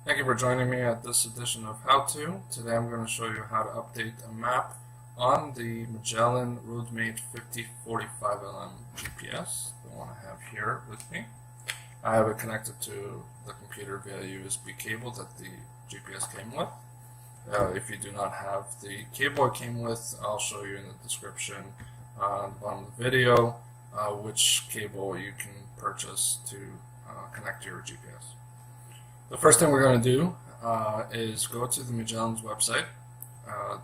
Thank you for joining me at this edition of How To. Today I'm going to show you how to update a map on the Magellan Roadmate 5045LM GPS, the one I have here with me. I have it connected to the computer via USB cable that the GPS came with. If you do not have the cable it came with, I'll show you in the description on the bottom of the video which cable you can purchase to connect to your GPS. The first thing we're going to do is go to the Magellan's website.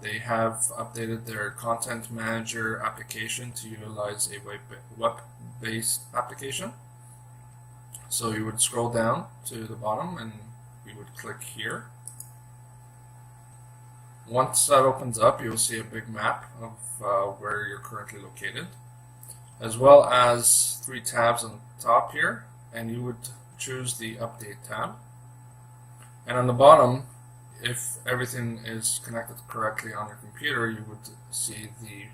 They have updated their Content Manager application to utilize a web-based application. So you would scroll down to the bottom and you would click here. Once that opens up, you will see a big map of where you're currently located, as well as 3 tabs on the top here, and you would choose the Update tab. And on the bottom, if everything is connected correctly on your computer, you would see the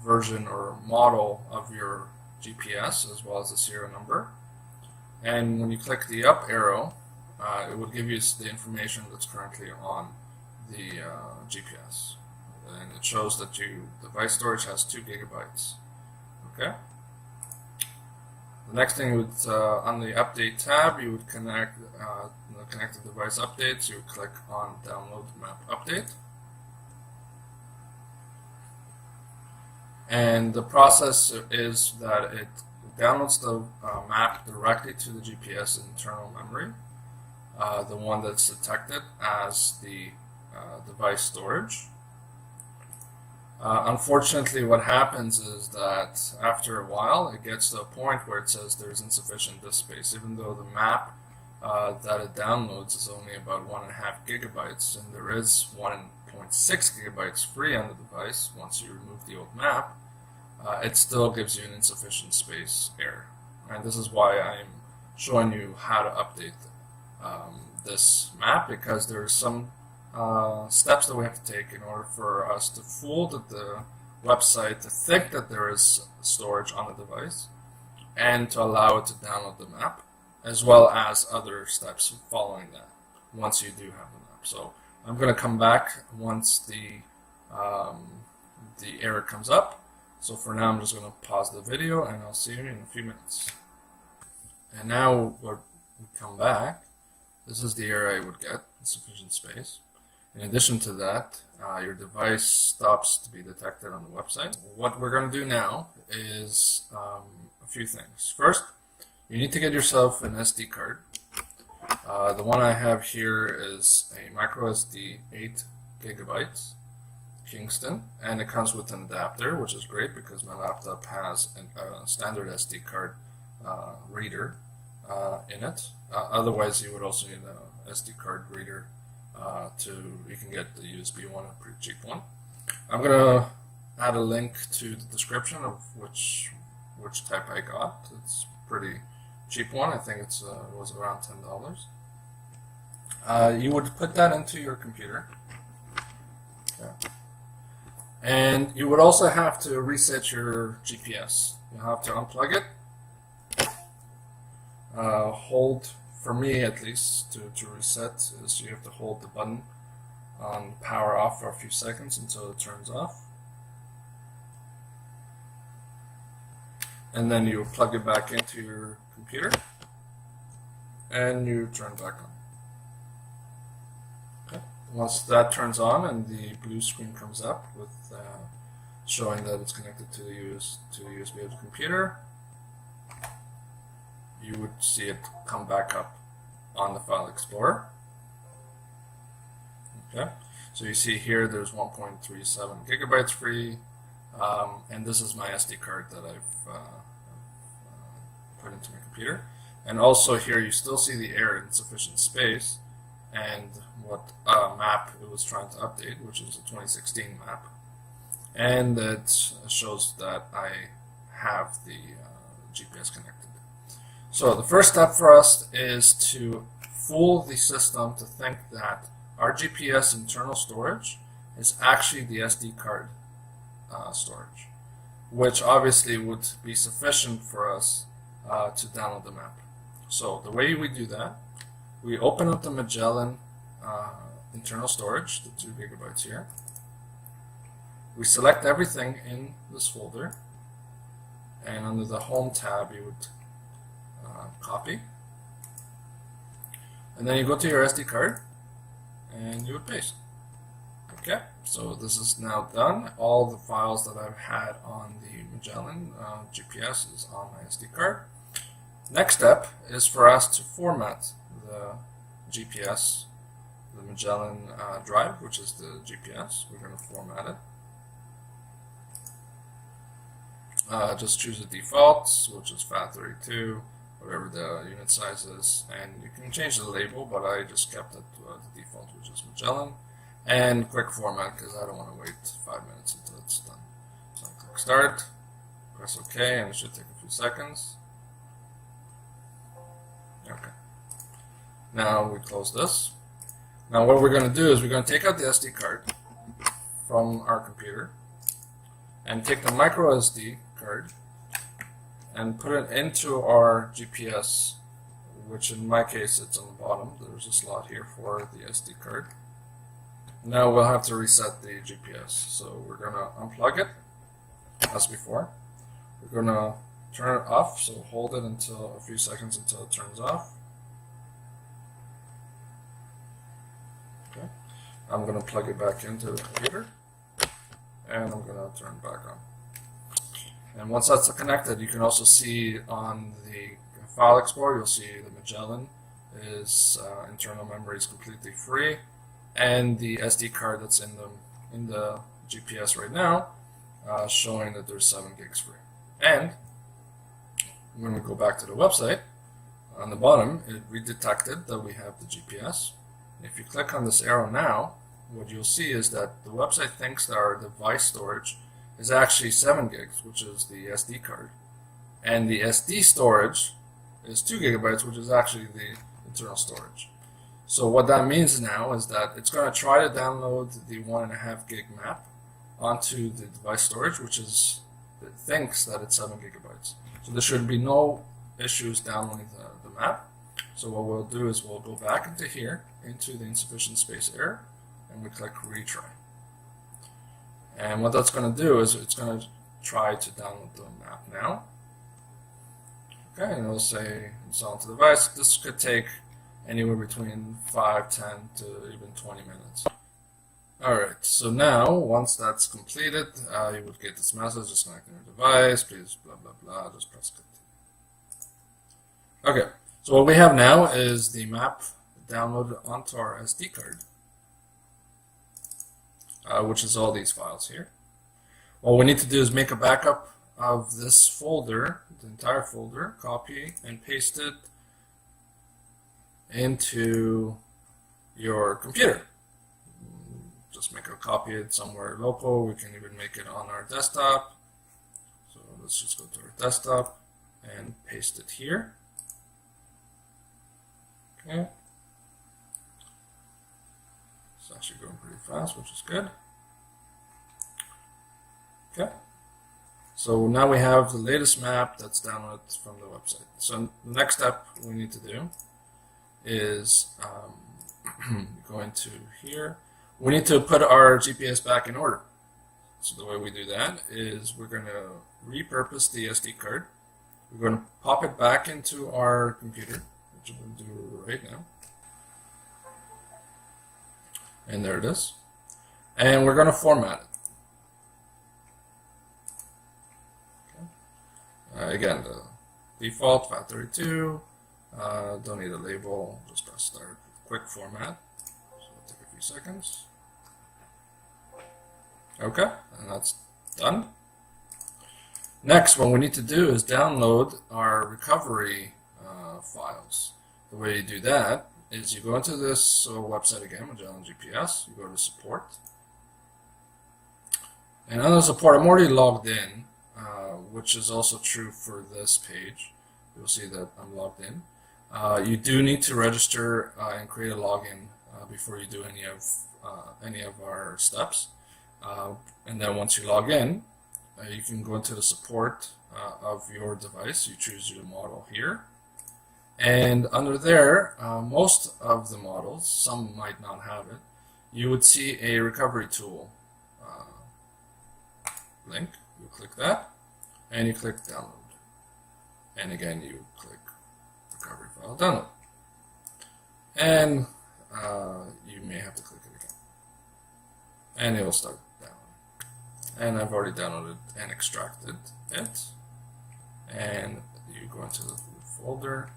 version or model of your GPS as well as the serial number. And when you click the up arrow, it will give you the information that's currently on the GPS. And it shows that your device storage has 2 gigabytes. Okay. The next thing would on the update tab, you would connect the device updates. You would click on download map update, and the process is that it downloads the map directly to the GPS internal memory, the one that's detected as the device storage. Unfortunately, what happens is that after a while it gets to a point where it says there's insufficient disk space, even though the map that it downloads is only about 1.5 gigabytes, and there is 1.6 gigabytes free on the device. Once you remove the old map, it still gives you an insufficient space error. And this is why I'm showing you how to update this map, because there are some steps that we have to take in order for us to fool the website to think that there is storage on the device and to allow it to download the map, as well as other steps following that once you do have the map. So I'm going to come back once the error comes up. So for now I'm just going to pause the video and I'll see you in a few minutes. And now when we come back, this is the error I would get, insufficient space. In addition to that, your device stops to be detected on the website. What we're going to do now is a few things. First, you need to get yourself an SD card. The one I have here is a micro SD 8 gigabytes Kingston, and it comes with an adapter, which is great because my laptop has a standard SD card reader in it. Otherwise, you would also need an SD card reader. You can get the USB one, a pretty cheap one. I'm gonna add a link to the description of which type I got. It's a pretty cheap one. I think it was around $10. You would put that into your computer, and you would also have to reset your GPS. You have to unplug it. Hold. For me, at least, to reset, is you have to hold the button on power off for a few seconds until it turns off. And then you plug it back into your computer and you turn it back on. Okay. Once that turns on and the blue screen comes up with showing that it's connected to the USB of the computer, you would see it come back up on the File Explorer. Okay, so you see here there's 1.37 gigabytes free, and this is my SD card that I've put into my computer. And also here you still see the error, insufficient space, and what map it was trying to update, which is a 2016 map. And it shows that I have the GPS connected. So the first step for us is to fool the system to think that our GPS internal storage is actually the SD card storage, which obviously would be sufficient for us to download the map. So the way we do that, we open up the Magellan internal storage, the 2 GB here. We select everything in this folder, and under the Home tab you would copy, and then you go to your SD card and you would paste. Okay, so this is now done. All the files that I've had on the Magellan GPS is on my SD card. Next step is for us to format the GPS, the Magellan drive, which is the GPS. We're going to format it. Just choose the defaults, which is FAT32, whatever the unit size is, and you can change the label, but I just kept it the default, which is Magellan, and quick format because I don't want to wait 5 minutes until it's done. So I click Start, press OK, and it should take a few seconds. Okay. Now we close this. Now what we're going to do is we're going to take out the SD card from our computer and take the micro SD card and put it into our GPS, which in my case it's on the bottom. There's a slot here for the SD card. Now we'll have to reset the GPS. So we're going to unplug it as before. We're going to turn it off, so hold it until a few seconds until it turns off. Okay. I'm going to plug it back into the computer, and I'm going to turn it back on. And once that's connected, you can also see on the file explorer, you'll see the Magellan is internal memory is completely free, and the SD card that's in the GPS right now showing that there's 7 gigs free. And when we go back to the website, on the bottom, we detected that we have the GPS. If you click on this arrow now, what you'll see is that the website thinks that our device storage is actually 7 gigs, which is the SD card. And the SD storage is 2 gigabytes, which is actually the internal storage. So what that means now is that it's going to try to download the 1.5 gig map onto the device storage, which is, it thinks that it's 7 gigabytes. So there should be no issues downloading the map. So what we'll do is we'll go back into here, into the insufficient space error, and we click retry. And what that's going to do is it's going to try to download the map now. Okay, and it'll say install to device. This could take anywhere between 5, 10 to even 20 minutes. Alright, so now once that's completed, you would get this message, disconnecting your device, please blah blah blah, just press continue. Okay, so what we have now is the map downloaded onto our SD card, which is all these files here. What we need to do is make a backup of this folder, the entire folder, copy and paste it into your computer. Just make a copy it somewhere local. We can even make it on our desktop. So let's just go to our desktop and paste it here. Okay. It's actually going pretty fast, which is good. Okay. So now we have the latest map that's downloaded from the website. So the next step we need to do is go into here. We need to put our GPS back in order. So the way we do that is we're going to repurpose the SD card. We're going to pop it back into our computer, which I'm going to do right now. And there it is. And we're going to format it. Okay. Again, the default FAT32. Don't need a label. Just press start. Quick format. So it'll take a few seconds. Okay, and that's done. Next, what we need to do is download our recovery files. The way you do that is you go into this website again, Magellan GPS. You go to support, and under support, I'm already logged in, which is also true for this page. You'll see that I'm logged in. You do need to register and create a login before you do any of our steps. And then once you log in, you can go into the support of your device. You choose your model here, And under there, most of the models, some might not have it, you would see a recovery tool link. You click that, and you click download. And again, you click recovery file download. And you may have to click it again. And it will start downloading. And I've already downloaded and extracted it. And you go into the folder.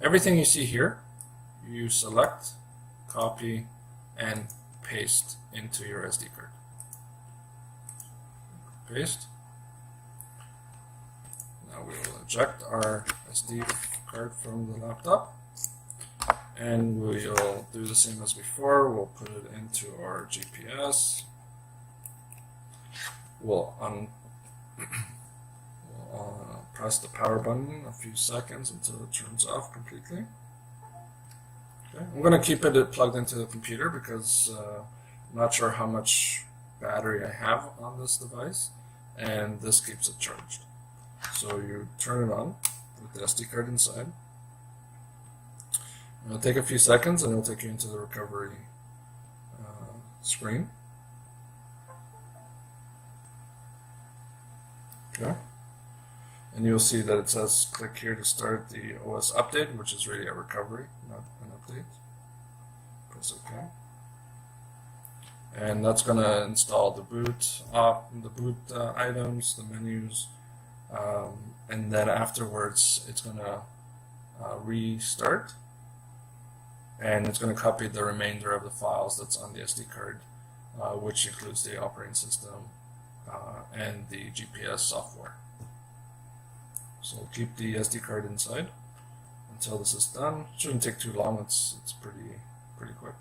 Everything you see here, you select, copy, and paste into your SD card. Paste. Now we will eject our SD card from the laptop. And we'll do the same as before. We'll put it into our GPS. We'll press the power button a few seconds until it turns off completely. Okay. I'm going to keep it plugged into the computer because I'm not sure how much battery I have on this device, and this keeps it charged. So you turn it on with the SD card inside. It'll take a few seconds and it'll take you into the recovery screen. Okay. And you'll see that it says click here to start the OS update, which is really a recovery, not an update. Press OK. And that's going to install the boot items, the menus, and then afterwards it's going to restart. And it's going to copy the remainder of the files that's on the SD card, which includes the operating system and the GPS software. So we'll keep the SD card inside until this is done. Shouldn't take too long. It's pretty quick.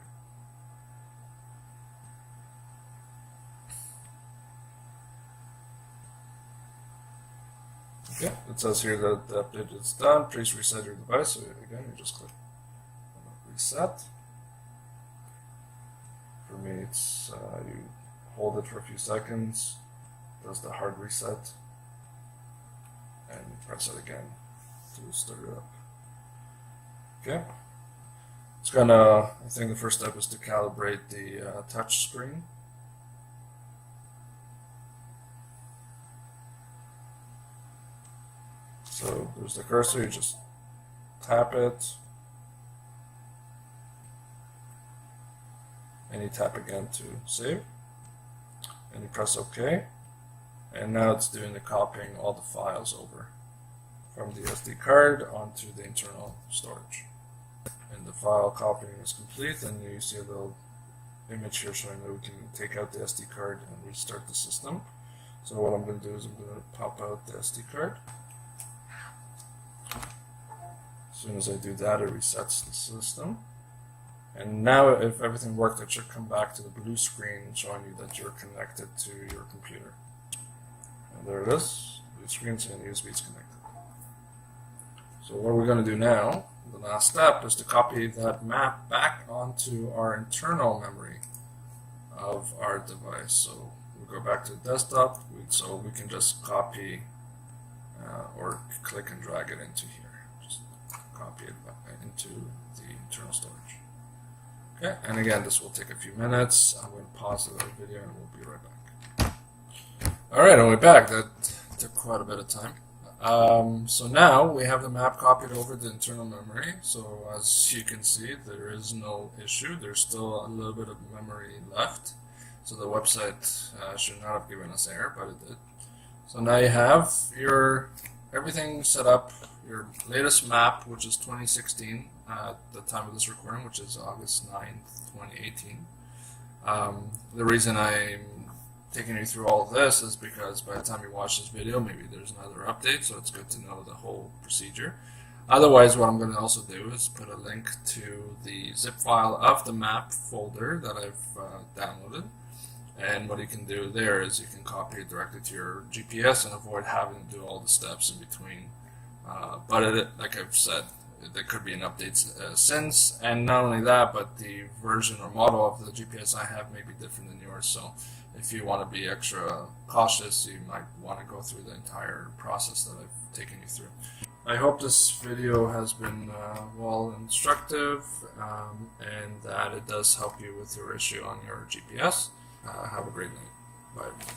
Okay, it says here that the update is done. Please reset your device. So again, you just click reset. For me, it's you hold it for a few seconds, does the hard reset, and press it again to start it up. Okay. It's gonna, I think the first step is to calibrate the touch screen. So there's the cursor, you just tap it, and you tap again to save, and you press OK, and now it's doing the copying all the files over from the SD card onto the internal storage. And the file copying is complete, and you see a little image here showing that we can take out the SD card and restart the system. So what I'm going to do is I'm going to pop out the SD card. As soon as I do that, it resets the system. And now if everything worked, it should come back to the blue screen showing you that you're connected to your computer. And there it is, blue screen saying the USB is connected. So what we're going to do now, the last step, is to copy that map back onto our internal memory of our device. So we'll go back to the desktop, so we can just copy or click and drag it into here. Just copy it into the internal storage. Okay, and again, this will take a few minutes. I'm going to pause the video and we'll be right back. Alright, and we're back. That took quite a bit of time. So now we have the map copied over the internal memory. So as you can see, there is no issue. There's still a little bit of memory left. So the website should not have given us error, but it did. So now you have your everything set up, your latest map, which is 2016 at the time of this recording, which is August 9th, 2018. The reason I'm taking you through all of this is because by the time you watch this video, maybe there's another update, so it's good to know the whole procedure. Otherwise, what I'm going to also do is put a link to the zip file of the map folder that I've downloaded. And what you can do there is you can copy it directly to your GPS and avoid having to do all the steps in between. But like I've said, there could be an update since, and not only that, but the version or model of the GPS I have may be different than yours. So if you want to be extra cautious, you might want to go through the entire process that I've taken you through. I hope this video has been well instructive and that it does help you with your issue on your GPS. Have a great night. Bye.